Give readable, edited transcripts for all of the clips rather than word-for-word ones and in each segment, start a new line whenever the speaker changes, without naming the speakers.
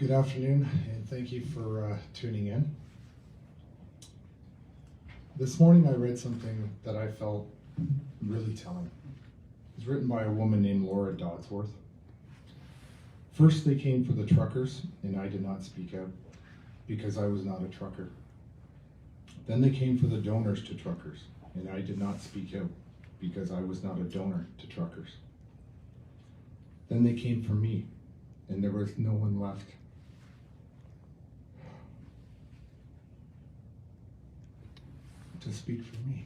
Good afternoon, and thank you for tuning in. This morning I read something that I felt really telling. It was written by a woman named Laura Dodsworth. First they came for the truckers, and I did not speak out because I was not a trucker. Then they came for the donors to truckers, and I did not speak out because I was not a donor to truckers. Then they came for me, and there was no one left. To speak for me.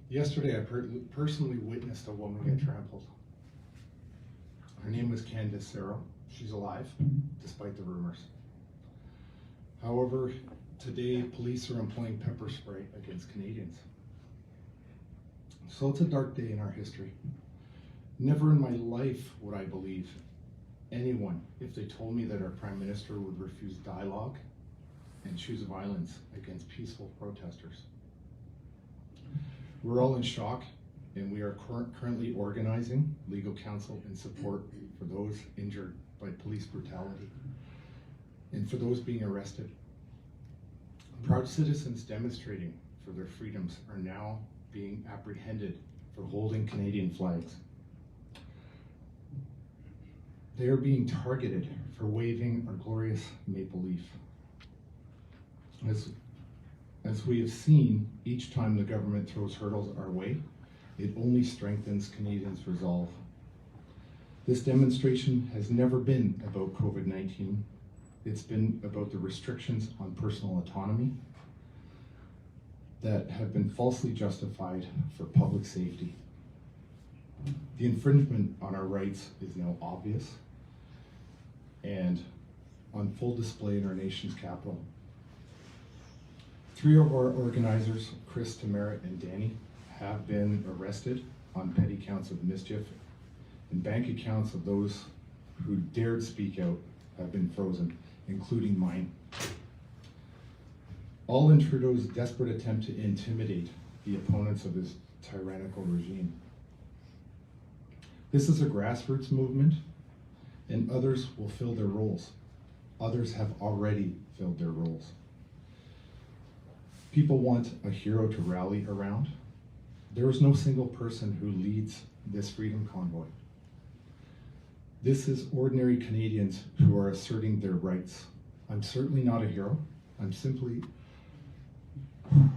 Yesterday I personally witnessed a woman get trampled. Her name was Candace Sarah. She's alive, despite the rumors. However, today, police are employing pepper spray against Canadians. So it's a dark day in our history. Never in my life would I believe anyone if they told me that our Prime Minister would refuse dialogue and choose violence against peaceful protesters. We're all in shock, and we are currently organizing legal counsel and support for those injured by police brutality and for those being arrested. Proud citizens demonstrating for their freedoms are now being apprehended for holding Canadian flags. They are being targeted for waving our glorious maple leaf. As we have seen, each time the government throws hurdles our way, it only strengthens Canadians' resolve. This demonstration has never been about COVID-19. It's been about the restrictions on personal autonomy that have been falsely justified for public safety. The infringement on our rights is now obvious and on full display in our nation's capital. 3 of our organizers, Chris, Tamara, and Danny, have been arrested on petty counts of mischief, and bank accounts of those who dared speak out have been frozen, including mine. All in Trudeau's desperate attempt to intimidate the opponents of his tyrannical regime. This is a grassroots movement, and others will fill their roles. Others have already filled their roles. People want a hero to rally around. There is no single person who leads this freedom convoy. This is ordinary Canadians who are asserting their rights. I'm certainly not a hero. I'm simply a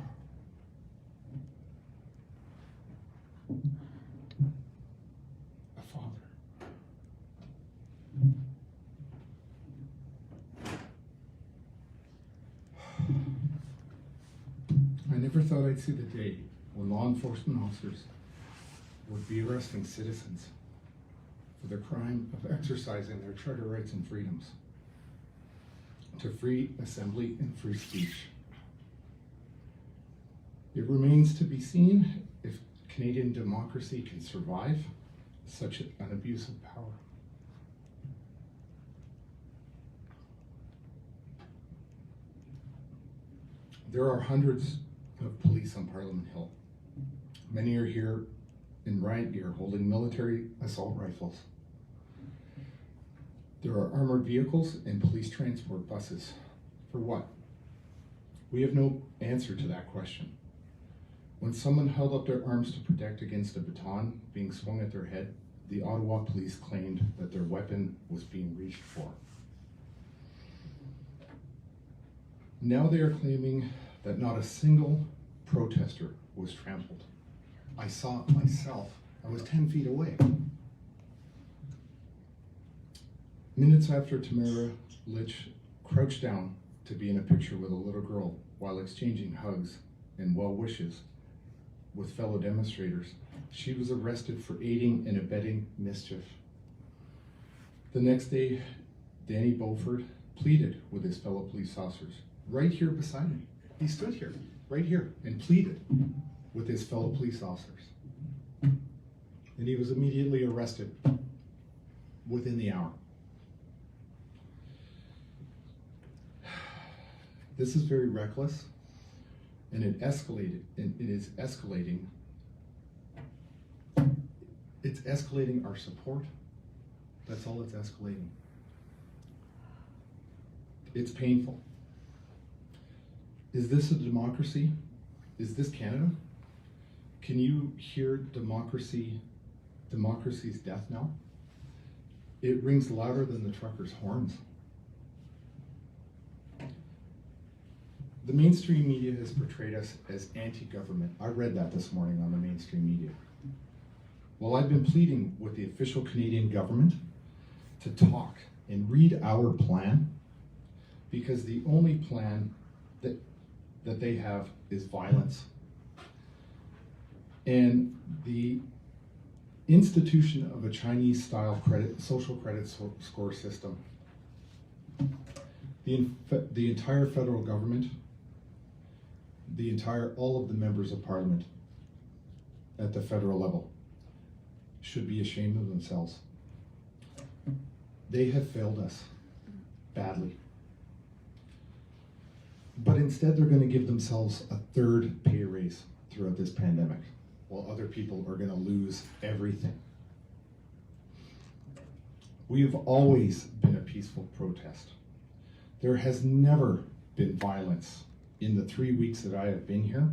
father. I never thought I'd see the day when law enforcement officers would be arresting citizens for the crime of exercising their charter rights and freedoms to free assembly and free speech. It remains to be seen if Canadian democracy can survive such an abuse of power. There are hundreds of police on Parliament Hill. Many are here in riot gear holding military assault rifles. There are armored vehicles and police transport buses. For what? We have no answer to that question. When someone held up their arms to protect against a baton being swung at their head, the Ottawa police claimed that their weapon was being reached for. Now they are claiming that not a single protester was trampled. I saw it myself. I was 10 feet away. Minutes after Tamara Litch crouched down to be in a picture with a little girl while exchanging hugs and well wishes with fellow demonstrators, she was arrested for aiding and abetting mischief. The next day, Danny Beaufort pleaded with his fellow police officers right here beside me. He stood here, right here, and pleaded with his fellow police officers. And he was immediately arrested within the hour. This is very reckless, and it is escalating. It's escalating our support. That's all it's escalating. It's painful. Is this a democracy? Is this Canada? Can you hear democracy's death now? It rings louder than the truckers' horns. The mainstream media has portrayed us as anti-government. I read that this morning on the mainstream media. Well, I've been pleading with the official Canadian government to talk and read our plan, because the only plan that they have is violence. And the institution of a Chinese-style social credit score system, the entire federal government, all of the members of parliament at the federal level should be ashamed of themselves. They have failed us badly. But instead, they're going to give themselves a third pay raise throughout this pandemic, while other people are going to lose everything. We have always been a peaceful protest. There has never been violence in the 3 weeks that I have been here.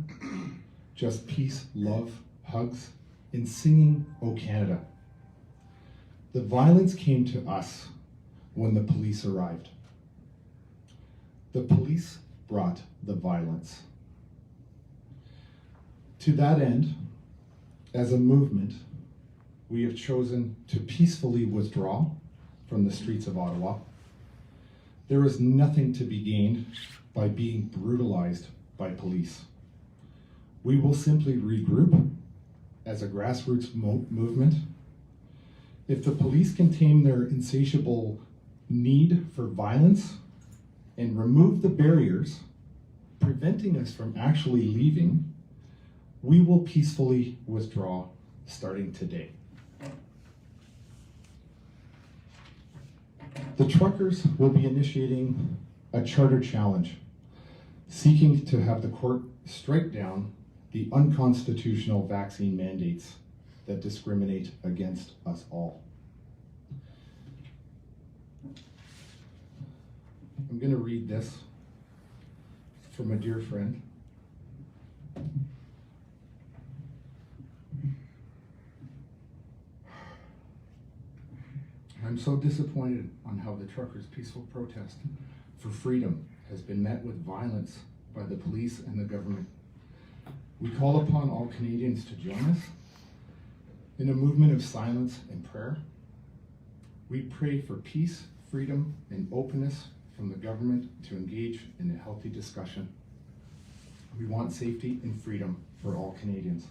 Just peace, love, hugs, and singing "O Canada." The violence came to us when the police arrived. The police brought the violence. To that end, as a movement, we have chosen to peacefully withdraw from the streets of Ottawa. There is nothing to be gained by being brutalized by police. We will simply regroup as a grassroots movement. If the police can tame their insatiable need for violence and remove the barriers preventing us from actually leaving, we will peacefully withdraw starting today. The truckers will be initiating a charter challenge, seeking to have the court strike down the unconstitutional vaccine mandates that discriminate against us all. I'm going to read this from a dear friend. I'm so disappointed on how the truckers' peaceful protest for freedom has been met with violence by the police and the government. We call upon all Canadians to join us in a movement of silence and prayer. We pray for peace, freedom, and openness from the government to engage in a healthy discussion. We want safety and freedom for all Canadians.